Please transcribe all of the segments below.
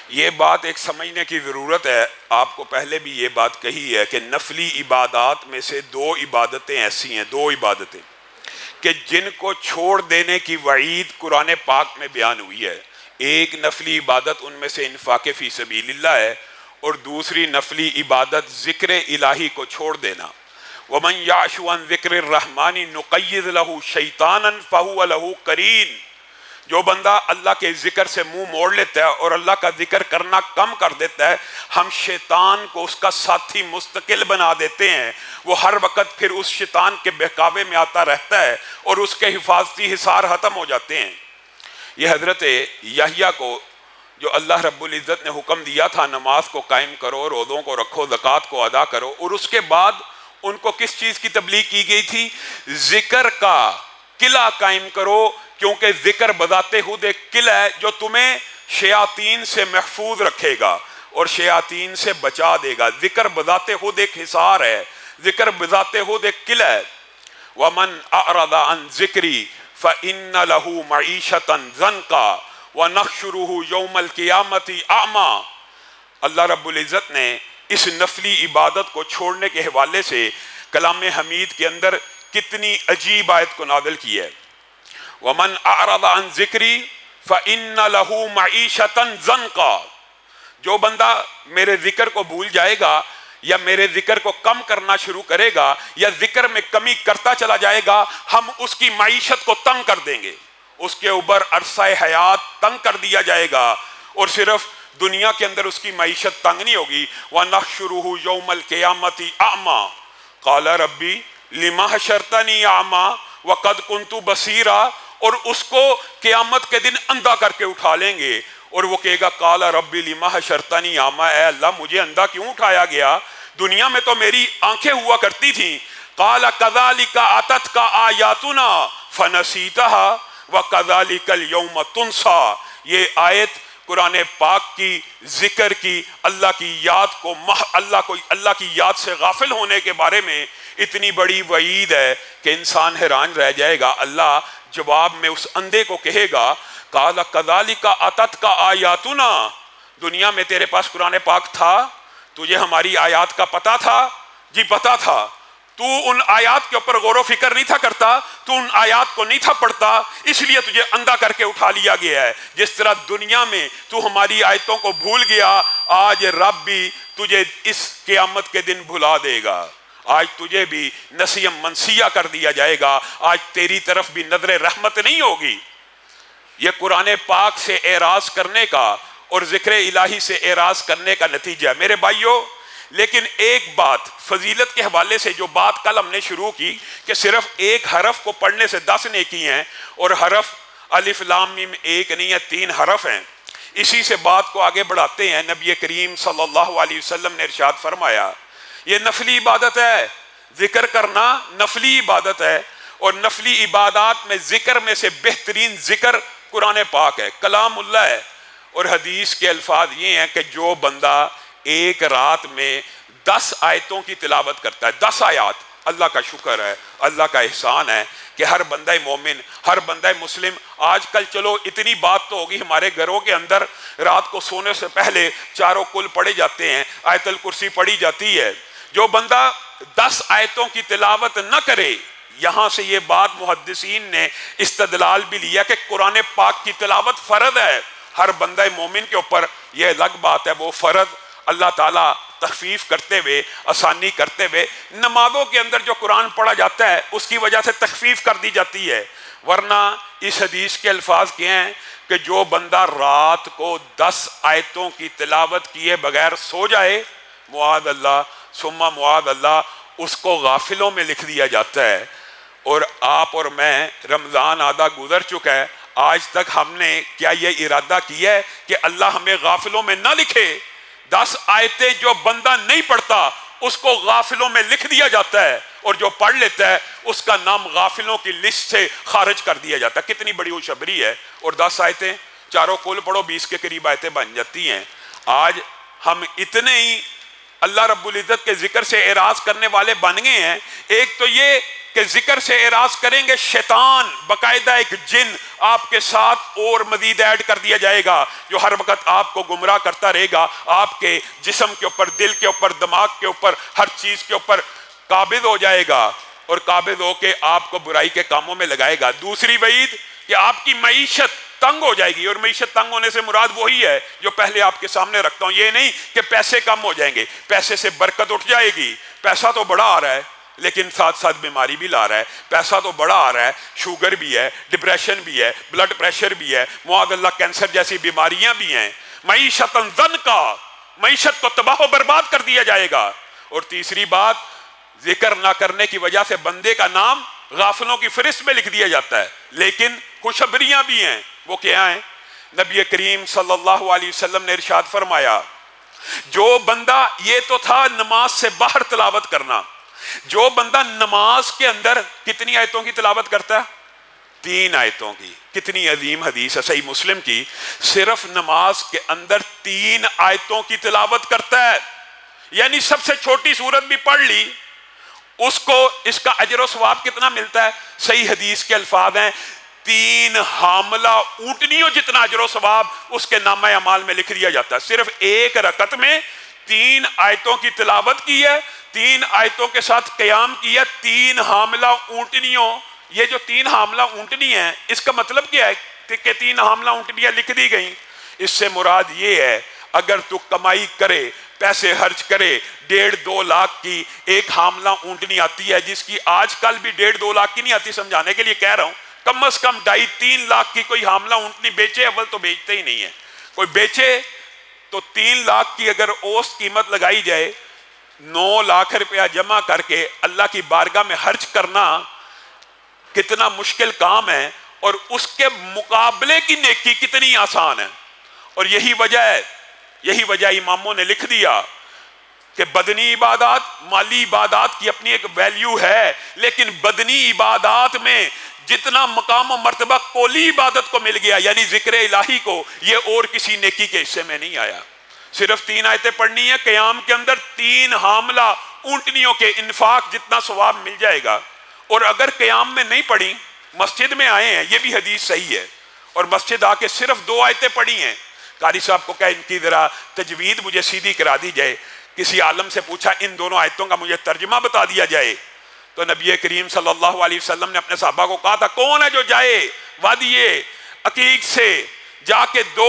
یہ بات ایک سمجھنے کی ضرورت ہے. آپ کو پہلے بھی یہ بات کہی ہے کہ نفلی عبادات میں سے دو عبادتیں ایسی ہیں، دو عبادتیں کہ جن کو چھوڑ دینے کی وعید قرآن پاک میں بیان ہوئی ہے. ایک نفلی عبادت ان میں سے انفاق فی سبیل اللہ ہے، اور دوسری نفلی عبادت ذکر الہی کو چھوڑ دینا. وَمَنْ يَعْشُ عَنْ ذِكْرِ الرَّحْمَنِ نُقَيِّضْ لَهُ شَيْطَانًا فَهُوَ لَهُ قَرِينٌ. جو بندہ اللہ کے ذکر سے منہ موڑ لیتا ہے اور اللہ کا ذکر کرنا کم کر دیتا ہے، ہم شیطان کو اس کا ساتھی مستقل بنا دیتے ہیں. وہ ہر وقت پھر اس شیطان کے بہکاوے میں آتا رہتا ہے اور اس کے حفاظتی حصار ختم ہو جاتے ہیں. یہ حضرت یحییٰ کو جو اللہ رب العزت نے حکم دیا تھا نماز کو قائم کرو، روزوں کو رکھو، زکوٰۃ کو ادا کرو، اور اس کے بعد ان کو کس چیز کی تبلیغ کی گئی تھی؟ ذکر کا قلعہ قائم کرو، کیونکہ ذکر بذات خود ایک قلعہ ہے جو تمہیں شیاطین سے محفوظ رکھے گا اور شیاطین سے بچا دے گا. ذکر بذات خود ایک حصار ہے، ذکر بذات خود ایک قلعہ ہے. وَمَنْ أَعْرَضَ عَنْ ذِكْرِي فَإِنَّ لَهُ مَعِيشَةً ضَنْكًا وَنَحْشُرُهُ يَوْمَ الْقِيَامَةِ أَعْمَىٰ. اللہ رب العزت نے اس نفلی عبادت کو چھوڑنے کے حوالے سے کلام حمید کے اندر کتنی عجیب آیت کو نازل کی ہے. وَمَنْ أَعْرَضَ عَنْ ذِكْرِي فَإِنَّ لَهُ مَعِيشَةً ضَنْكًا. جو بندہ میرے ذکر کو بھول جائے گا یا میرے ذکر کو کم کرنا شروع کرے گا یا ذکر میں کمی کرتا چلا جائے گا، ہم اس کی معیشت کو تنگ کر دیں گے. اس کے اوپر عرصہ حیات تنگ کر دیا جائے گا، اور صرف دنیا کے اندر اس کی معیشت تنگ نہیں ہوگی. وَنَحْشُرُهُ يَوْمَ الْقِيَامَةِ أَعْمَىٰ قَالَ رَبِّ لِمَ حَشَرْتَنِي أَعْمَىٰ وَقَدْ كُنْتُ بَصِيرًا. اور اس کو قیامت کے دن اندھا کر کے اٹھا لیں گے اور وہ کہے گا قَالَ رَبِّ لِمَ حَشَرْتَنِي أَعْمَىٰ، اے اللہ مجھے اندھا کیوں اٹھایا گیا؟ دنیا میں تو میری آنکھیں ہوا کرتی تھیں. قَالَ كَذَلِكَ أَتَتْكَ آيَاتُنَا فَنَسِيتَهَا وَكَذَلِكَ الْيَوْمَ تُنسَىٰ. یہ آیت قرآن پاک کی ذکر کی، اللہ کی یاد کو اللہ کی یاد سے غافل ہونے کے بارے میں اتنی بڑی وعید ہے کہ انسان حیران رہ جائے گا. اللہ جواب میں اس اندھے کو کہے گا قَالَ كَذَلِكَ أَتَتْكَ آيَاتُنَا. دنیا میں تیرے پاس قرآن پاک تھا، تجھے ہماری آیات کا پتہ تھا؟ جی پتہ تھا. تو ان آیات کے اوپر غور و فکر نہیں تھا کرتا، تو ان آیات کو نہیں تھا پڑھتا، اس لیے تجھے اندھا کر کے اٹھا لیا گیا ہے. جس طرح دنیا میں تو ہماری آیتوں کو بھول گیا، آج رب بھی تجھے اس قیامت کے دن بھلا دے گا. آج تجھے بھی نسیم منسیہ کر دیا جائے گا. آج تیری طرف بھی نظر رحمت نہیں ہوگی. یہ قرآن پاک سے اعراض کرنے کا اور ذکر الہی سے اعراض کرنے کا نتیجہ ہے میرے بھائیوں. لیکن ایک بات فضیلت کے حوالے سے جو بات کل ہم نے شروع کی کہ صرف ایک حرف کو پڑھنے سے 10 نیکی ہیں، اور حرف الف لام میم ایک نہیں ہے، 3 حرف ہیں. اسی سے بات کو آگے بڑھاتے ہیں. نبی کریم صلی اللہ علیہ وسلم نے ارشاد فرمایا یہ نفلی عبادت ہے. ذکر کرنا نفلی عبادت ہے، اور نفلی عبادات میں ذکر میں سے بہترین ذکر قرآن پاک ہے، کلام اللہ ہے. اور حدیث کے الفاظ یہ ہیں کہ جو بندہ ایک رات میں 10 آیتوں کی تلاوت کرتا ہے، 10 آیات، اللہ کا شکر ہے، اللہ کا احسان ہے کہ ہر بندہ مومن، ہر بندہ مسلم. آج کل چلو اتنی بات تو ہوگی، ہمارے گھروں کے اندر رات کو سونے سے پہلے چاروں کل پڑھے جاتے ہیں، آیت الکرسی پڑھی جاتی ہے. جو بندہ 10 آیتوں کی تلاوت نہ کرے، یہاں سے یہ بات محدثین نے استدلال بھی لیا کہ قرآن پاک کی تلاوت فرض ہے ہر بندہ مومن کے اوپر. یہ الگ بات ہے، وہ فرض اللہ تعالیٰ تخفیف کرتے ہوئے، آسانی کرتے ہوئے نمازوں کے اندر جو قرآن پڑھا جاتا ہے اس کی وجہ سے تخفیف کر دی جاتی ہے. ورنہ اس حدیث کے الفاظ کیا ہیں کہ جو بندہ رات کو 10 آیتوں کی تلاوت کیے بغیر سو جائے، معاذ اللہ ثم معاذ اللہ، اس کو غافلوں میں لکھ دیا جاتا ہے. اور آپ اور میں، رمضان آدھا گزر چکا ہے، آج تک ہم نے کیا یہ ارادہ کیا ہے کہ اللہ ہمیں غافلوں میں نہ لکھے؟ 10 آیتیں جو بندہ نہیں پڑھتا اس کو غافلوں میں لکھ دیا جاتا ہے، اور جو پڑھ لیتا ہے اس کا نام غافلوں کی لسٹ سے خارج کر دیا جاتا ہے. کتنی بڑی خوشخبری ہے. اور 10 آیتیں چاروں کل پڑھو، 20 کے قریب آیتیں بن جاتی ہیں. آج ہم اتنے ہی اللہ رب العزت کے ذکر سے اعراض کرنے والے بن گئے ہیں. ایک تو یہ کہ ذکر سے اعراض کریں گے شیطان باقاعدہ ایک جن آپ کے ساتھ اور مزید ایڈ کر دیا جائے گا جو ہر وقت آپ کو گمراہ کرتا رہے گا، آپ کے جسم کے اوپر، دل کے اوپر، دماغ کے اوپر، ہر چیز کے اوپر قابض ہو جائے گا اور قابض ہو کے آپ کو برائی کے کاموں میں لگائے گا۔ دوسری وعید کہ آپ کی معیشت تنگ ہو جائے گی، اور معیشت تنگ ہونے سے مراد وہی ہے جو پہلے آپ کے سامنے رکھتا ہوں۔ یہ نہیں کہ پیسے کم ہو جائیں گے، پیسے سے برکت اٹھ جائے گی، پیسہ تو بڑا آ رہا ہے لیکن ساتھ ساتھ بیماری بھی لا رہا ہے، پیسہ تو بڑا آ رہا ہے، شوگر بھی ہے، ڈپریشن بھی ہے، بلڈ پریشر بھی ہے، معاذ اللہ کینسر جیسی بیماریاں بھی ہیں، معیشت ضنکا، معیشت کو تباہ و برباد کر دیا جائے گا۔ اور تیسری بات، ذکر نہ کرنے کی وجہ سے بندے کا نام غافلوں کی فہرست میں لکھ دیا جاتا ہے، لیکن خوشخبریاں بھی ہیں۔ وہ کیا ہیں؟ نبی کریم صلی اللہ علیہ وسلم نے ارشاد فرمایا، جو بندہ، یہ تو تھا نماز سے باہر تلاوت کرنا، جو بندہ نماز کے اندر کتنی آیتوں کی تلاوت کرتا ہے؟ 3 آیتوں کی۔ کتنی عظیم حدیث ہے صحیح مسلم کی، صرف نماز کے اندر 3 آیتوں کی تلاوت کرتا ہے، یعنی سب سے چھوٹی سورت بھی پڑھ لی، اس کو اس کا اجر و ثواب کتنا ملتا ہے؟ صحیح حدیث کے الفاظ ہیں، 3 حاملہ اونٹنیوں جتنا اجر و ثواب اس کے نامہ اعمال میں لکھ دیا جاتا ہے۔ صرف ایک رکعت میں 3 آیتوں کی تلاوت کی ہے، 3 آیتوں کے ساتھ قیام کیا، 3 حاملہ اونٹنیوں۔ یہ جو 3 حاملہ اونٹنی ہیں، اس کا مطلب کیا ہے کہ 3 حاملہ اونٹنیاں لکھ دی گئیں؟ اس سے مراد یہ ہے اگر تو کمائی کرے، پیسے خرچ کرے، 1.5-2 لاکھ کی ایک حاملہ اونٹنی آتی ہے، جس کی آج کل بھی 1.5-2 لاکھ کی نہیں آتی، سمجھانے کے لیے کہہ رہا ہوں، کم از کم 2.5-3 لاکھ کی کوئی حاملہ اونٹنی بیچے، اول تو بیچتے ہی نہیں ہے، کوئی بیچے تو 3 لاکھ کی اگر اوسط قیمت لگائی جائے، 9 لاکھ روپیہ جمع کر کے اللہ کی بارگاہ میں خرچ کرنا کتنا مشکل کام ہے، اور اس کے مقابلے کی نیکی کتنی آسان ہے۔ اور یہی وجہ اماموں نے لکھ دیا کہ بدنی عبادات، مالی عبادات کی اپنی ایک ویلیو ہے، لیکن بدنی عبادات میں جتنا مقام و مرتبہ قولی عبادت کو مل گیا، یعنی ذکر الہی کو، یہ اور کسی نیکی کے حصے میں نہیں آیا۔ صرف 3 آیتیں پڑھنی ہے، قیام کے اندر 3 حاملہ اونٹنیوں کے انفاق جتنا ثواب مل جائے گا۔ اور اگر قیام میں نہیں پڑھی، مسجد میں آئے ہیں، یہ بھی حدیث صحیح ہے، اور مسجد آ کے صرف 2 آیتیں پڑھی ہیں، قاری صاحب کو کہا ان کی ذرا تجوید مجھے سیدھی کرا دی جائے، کسی عالم سے پوچھا ان دونوں آیتوں کا مجھے ترجمہ بتا دیا جائے، تو نبی کریم صلی اللہ علیہ وسلم نے اپنے صحابہ کو کہا تھا، کون ہے جو جائے وادی عقیق سے جا کے 2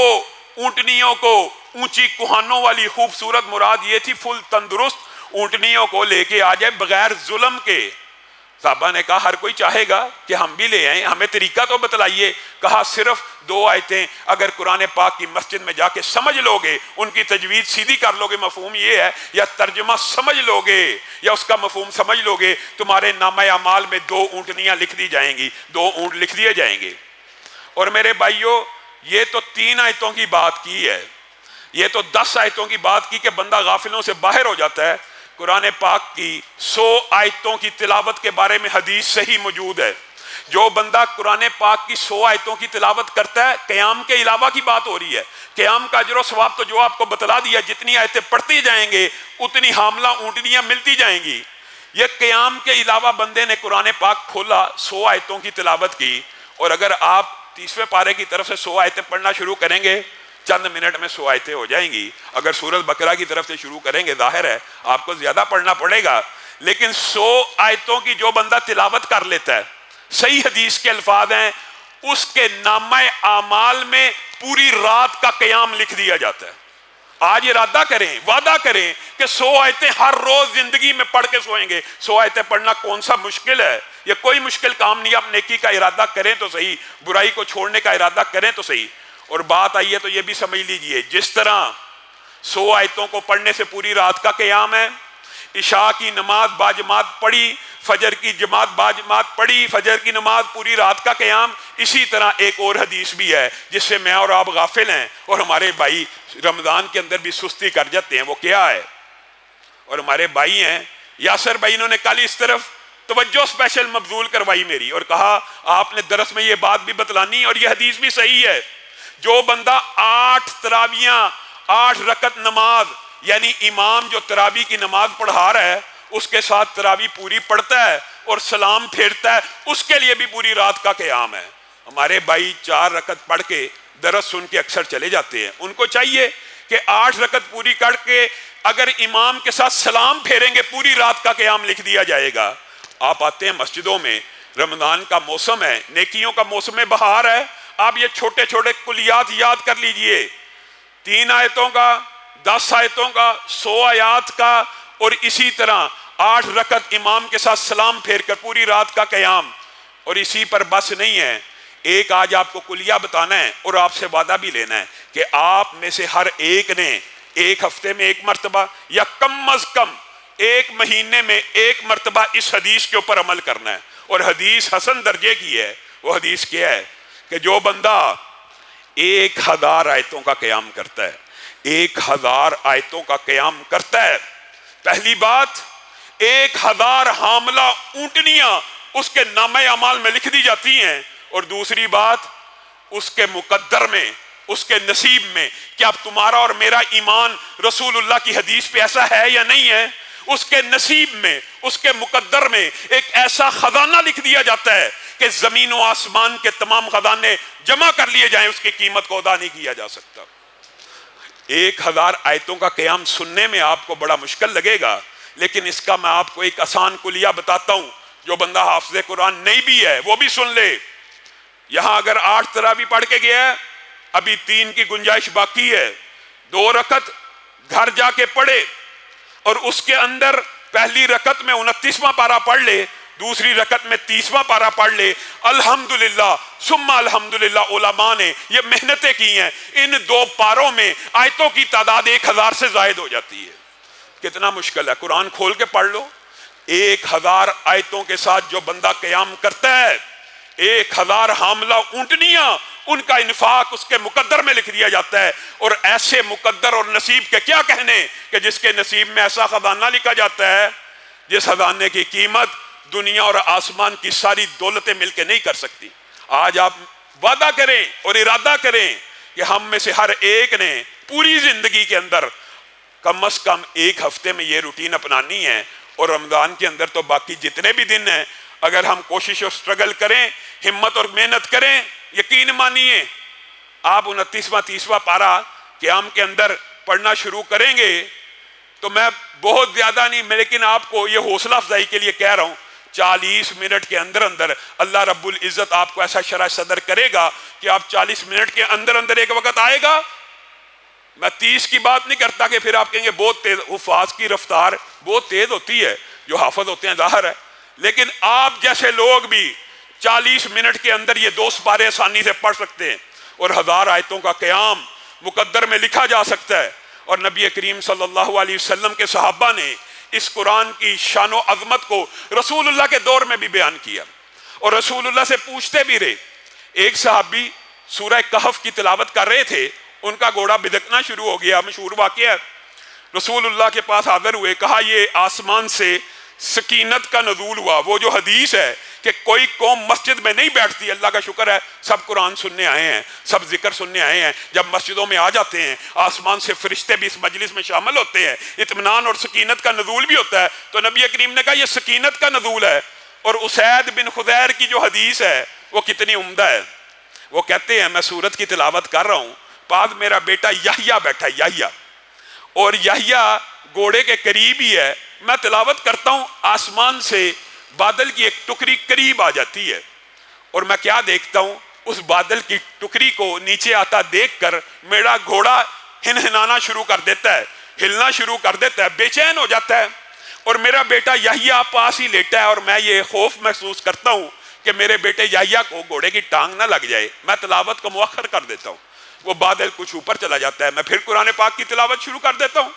اونٹنیوں کو، اونچی کوہانوں والی خوبصورت، مراد یہ تھی فل تندرست اونٹنیوں کو لے کے آ جائے بغیر ظلم کے۔ صحابہ نے کہا ہر کوئی چاہے گا کہ ہم بھی لے آئیں، ہمیں طریقہ تو بتلائیے۔ کہا صرف 2 آیتیں اگر قرآن پاک کی مسجد میں جا کے سمجھ لو گے، ان کی تجوید سیدھی کر لو گے، مفہوم یہ ہے، یا ترجمہ سمجھ لو گے یا اس کا مفہوم سمجھ لو گے، تمہارے نامہ اعمال میں 2 اونٹنیاں لکھ دی جائیں گی، 2 اونٹ لکھ دیے جائیں گے۔ اور میرے بھائیوں، یہ تو 3 آیتوں کی بات کی ہے، یہ تو 10 آیتوں کی بات کی کہ بندہ غافلوں سے باہر ہو جاتا ہے۔ قرآن پاک کی 100 آیتوں کی تلاوت کے بارے میں حدیث صحیح موجود ہے۔ جو بندہ قرآن پاک کی 100 آیتوں کی تلاوت کرتا ہے، قیام کے علاوہ کی بات ہو رہی ہے، قیام کا اجر و ثواب تو جو آپ کو بتلا دیا، جتنی آیتیں پڑھتی جائیں گے اتنی حاملہ اونٹنیاں ملتی جائیں گی۔ یہ قیام کے علاوہ بندے نے قرآن پاک کھولا، 100 آیتوں کی تلاوت کی، اور اگر آپ 30ویں پارے کی طرف سے 100 آیتیں پڑھنا شروع کریں گے، چند منٹ میں 100 آیتیں ہو جائیں گی۔ اگر سورۃ بقرہ کی طرف سے شروع کریں گے، ظاہر ہے آپ کو زیادہ پڑھنا پڑے گا، لیکن 100 آیتوں کی جو بندہ تلاوت کر لیتا ہے، صحیح حدیث کے الفاظ ہیں، اس کے نامہ اعمال میں پوری رات کا قیام لکھ دیا جاتا ہے۔ آج ارادہ کریں، وعدہ کریں کہ 100 آیتیں ہر روز زندگی میں پڑھ کے سوئیں گے۔ 100 آیتیں پڑھنا کون سا مشکل ہے؟ یہ کوئی مشکل کام نہیں۔ آپ نیکی کا ارادہ کریں تو صحیح، برائی کو چھوڑنے کا ارادہ کریں تو صحیح۔ اور بات آئی ہے تو یہ بھی سمجھ لیجئے، جس طرح 100 آیتوں کو پڑھنے سے پوری رات کا قیام ہے، عشاء کی نماز باجماعت پڑھی، فجر کی جماعت باجماعت پڑھی، فجر کی نماز پوری رات کا قیام، اسی طرح ایک اور حدیث بھی ہے جس سے میں اور آپ غافل ہیں، اور ہمارے بھائی رمضان کے اندر بھی سستی کر جاتے ہیں۔ وہ کیا ہے؟ اور ہمارے بھائی ہیں یاسر بھائی، انہوں نے کل اس طرف توجہ اسپیشل مبذول کروائی میری، اور کہا آپ نے درس میں یہ بات بھی بتلانی، اور یہ حدیث بھی صحیح ہے، جو بندہ 8 تراویاں 8 رکعت نماز، یعنی امام جو تراوی کی نماز پڑھا رہا ہے اس کے ساتھ تراویح پوری پڑھتا ہے اور سلام پھیرتا ہے، اس کے لیے بھی پوری رات کا قیام ہے۔ ہمارے بھائی 4 رکعت پڑھ کے درس سن کے اکثر چلے جاتے ہیں، ان کو چاہیے کہ 8 رکعت پوری کر کے اگر امام کے ساتھ سلام پھیریں گے پوری رات کا قیام لکھ دیا جائے گا۔ آپ آتے ہیں مسجدوں میں، رمضان کا موسم ہے، نیکیوں کا موسم بہار ہے، آپ یہ چھوٹے چھوٹے کلیات یاد کر لیجئے، 3 آیتوں کا، 10 آیتوں کا، 100 آیات کا، اور اسی طرح 8 رکعت امام کے ساتھ سلام پھیر کر پوری رات کا قیام۔ اور اسی پر بس نہیں ہے، ایک آج آپ کو کلیہ بتانا ہے اور آپ سے وعدہ بھی لینا ہے کہ آپ میں سے ہر ایک نے ایک ہفتے میں 1 مرتبہ یا کم از کم 1 مہینے میں 1 مرتبہ اس حدیث کے اوپر عمل کرنا ہے۔ اور حدیث حسن درجے کی ہے۔ وہ حدیث کیا ہے کہ جو بندہ 1000 آیتوں کا قیام کرتا ہے، 1000 آیتوں کا قیام کرتا ہے، پہلی بات 1000 حاملہ اونٹنیاں اس کے نامہ اعمال میں لکھ دی جاتی ہیں، اور دوسری بات اس کے مقدر میں، اس کے نصیب میں، کہ اب تمہارا اور میرا ایمان رسول اللہ کی حدیث پہ ایسا ہے یا نہیں ہے، اس کے نصیب میں، اس کے مقدر میں ایک ایسا خزانہ لکھ دیا جاتا ہے کہ زمین و آسمان کے تمام خزانے جمع کر لیے جائیں، اس کی قیمت کو ادا نہیں کیا جا سکتا۔ 1000 آیتوں کا قیام سننے میں آپ کو بڑا مشکل لگے گا، لیکن اس کا میں آپ کو ایک آسان کلیہ بتاتا ہوں، جو بندہ حافظ قرآن نہیں بھی ہے وہ بھی سن لے۔ یہاں اگر 8 تراویح پڑھ کے گیا ہے، ابھی 3 کی گنجائش باقی ہے، 2 رکعت گھر جا کے پڑھے، اور اس کے اندر پہلی رکعت میں 29واں پارہ پڑھ لے، دوسری رکعت میں 30واں پارہ پڑھ لے، الحمدللہ ثم الحمدللہ۔ علماء نے یہ محنتیں کی ہیں، ان 2 پاروں میں آیتوں کی تعداد 1000 سے زائد ہو جاتی ہے۔ کتنا مشکل ہے، قرآن کھول کے پڑھ لو۔ 1000 آیتوں کے ساتھ جو بندہ قیام کرتا ہے، 1000 حاملہ اونٹنیاں، ان کا انفاق اس کے مقدر میں لکھ دیا جاتا ہے۔ اور ایسے مقدر اور نصیب کے کیا کہنے کہ جس کے نصیب میں ایسا خزانہ لکھا جاتا ہے جس خزانے کی قیمت دنیا اور آسمان کی ساری دولتیں مل کے نہیں کر سکتی۔ آج آپ وعدہ کریں اور ارادہ کریں کہ ہم میں سے ہر ایک نے پوری زندگی کے اندر کم از کم 1 ہفتے میں یہ روٹین اپنانی ہے، اور رمضان کے اندر تو باقی جتنے بھی دن ہیں اگر ہم کوشش اور سٹرگل کریں، ہمت اور محنت کریں، یقین مانیے آپ 29واں 30واں پارہ قیام کے اندر پڑھنا شروع کریں گے تو میں بہت زیادہ نہیں، لیکن آپ کو یہ حوصلہ افزائی کے لیے کہہ رہا ہوں، 40 منٹ کے اندر اندر اللہ رب العزت آپ کو ایسا شرح صدر کرے گا کہ آپ 40 منٹ کے اندر اندر ایک وقت آئے گا، میں 30 کی بات نہیں کرتا کہ پھر آپ کہیں گے بہت تیز، حفاظ کی رفتار بہت تیز ہوتی ہے، جو حافظ ہوتے ہیں ظاہر ہے، لیکن آپ جیسے لوگ بھی 40 منٹ کے اندر یہ 2 سپارے آسانی سے پڑھ سکتے ہیں، اور 1000 آیتوں کا قیام مقدر میں لکھا جا سکتا ہے۔ اور نبی کریم صلی اللہ علیہ وسلم کے صحابہ نے اس قرآن کی شان و عظمت کو رسول اللہ کے دور میں بھی بیان کیا، اور رسول اللہ سے پوچھتے بھی رہے۔ ایک صحابی سورہ کہف کی تلاوت کر رہے تھے، ان کا گھوڑا بدکنا شروع ہو گیا، مشہور واقعہ ہے۔ رسول اللہ کے پاس حاضر ہوئے، کہا یہ آسمان سے سکینت کا نزول ہوا، وہ جو حدیث ہے کہ کوئی قوم مسجد میں نہیں بیٹھتی، اللہ کا شکر ہے سب قرآن سننے آئے ہیں، سب ذکر سننے آئے ہیں، جب مسجدوں میں آ جاتے ہیں آسمان سے فرشتے بھی اس مجلس میں شامل ہوتے ہیں، اطمینان اور سکینت کا نزول بھی ہوتا ہے۔ تو نبی کریم نے کہا یہ سکینت کا نزول ہے۔ اور اسید بن خضیر کی جو حدیث ہے وہ کتنی عمدہ ہے، وہ کہتے ہیں میں سورت کی تلاوت کر رہا ہوں، بعد میرا بیٹا یحییٰ بیٹھا ہے، یحییٰ، اور یحییٰ گھوڑے کے قریب ہی ہے، میں تلاوت کرتا ہوں، آسمان سے بادل کی ایک ٹکری قریب آ جاتی ہے، اور میں کیا دیکھتا ہوں، اس بادل کی ٹکری کو نیچے آتا دیکھ کر میرا گھوڑا ہنہنانا شروع کر دیتا ہے، ہلنا شروع کر دیتا ہے، بے چین ہو جاتا ہے، اور میرا بیٹا یحییٰ پاس ہی لیٹا ہے، اور میں یہ خوف محسوس کرتا ہوں کہ میرے بیٹے یحییٰ کو گھوڑے کی ٹانگ نہ لگ جائے، میں تلاوت کو مؤخر کر دیتا ہوں، وہ بادل کچھ اوپر چلا جاتا ہے، میں پھر قرآن پاک کی تلاوت شروع کر دیتا ہوں،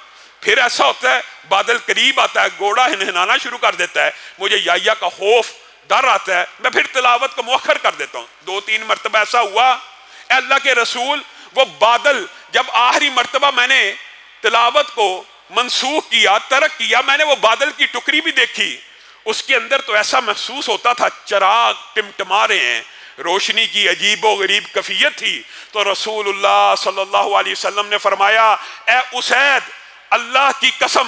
پھر ایسا ہوتا ہے بادل قریب آتا ہے، گھوڑا ہنہنانا شروع کر دیتا ہے، مجھے یحییٰ کا خوف ڈر آتا ہے، میں پھر تلاوت کو مؤخر کر دیتا ہوں۔ 2-3 مرتبہ ایسا ہوا، اے اللہ کے رسول وہ بادل جب آخری مرتبہ میں نے تلاوت کو منسوخ کیا، ترک کیا، میں نے وہ بادل کی ٹکری بھی دیکھی، اس کے اندر تو ایسا محسوس ہوتا تھا چراغ ٹمٹما رہے ہیں، روشنی کی عجیب و غریب کیفیت تھی۔ تو رسول اللہ صلی اللہ علیہ وسلم نے فرمایا اے اسید، اللہ کی قسم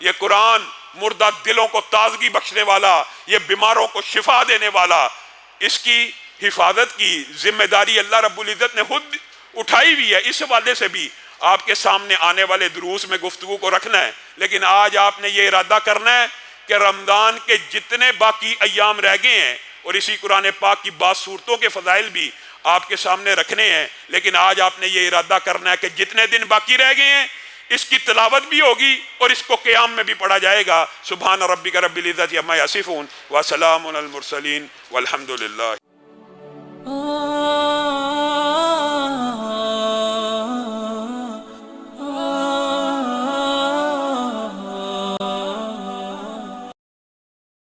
یہ قرآن مردہ دلوں کو تازگی بخشنے والا، یہ بیماروں کو شفا دینے والا، اس کی حفاظت کی ذمہ داری اللہ رب العزت نے خود اٹھائی ہوئی ہے۔ اس حوالے سے بھی آپ کے سامنے آنے والے دروس میں گفتگو کو رکھنا ہے، لیکن آج آپ نے یہ ارادہ کرنا ہے کہ رمضان کے جتنے باقی ایام رہ گئے ہیں، اور اسی قرآن پاک کی بعض صورتوں کے فضائل بھی آپ کے سامنے رکھنے ہیں، لیکن آج آپ نے یہ ارادہ کرنا ہے کہ جتنے دن باقی رہ گئے ہیں اس کی تلاوت بھی ہوگی اور اس کو قیام میں بھی پڑھا جائے گا۔ سبحان ربک رب العزت عما یصفون وسلام علی المرسلین والحمد للہ۔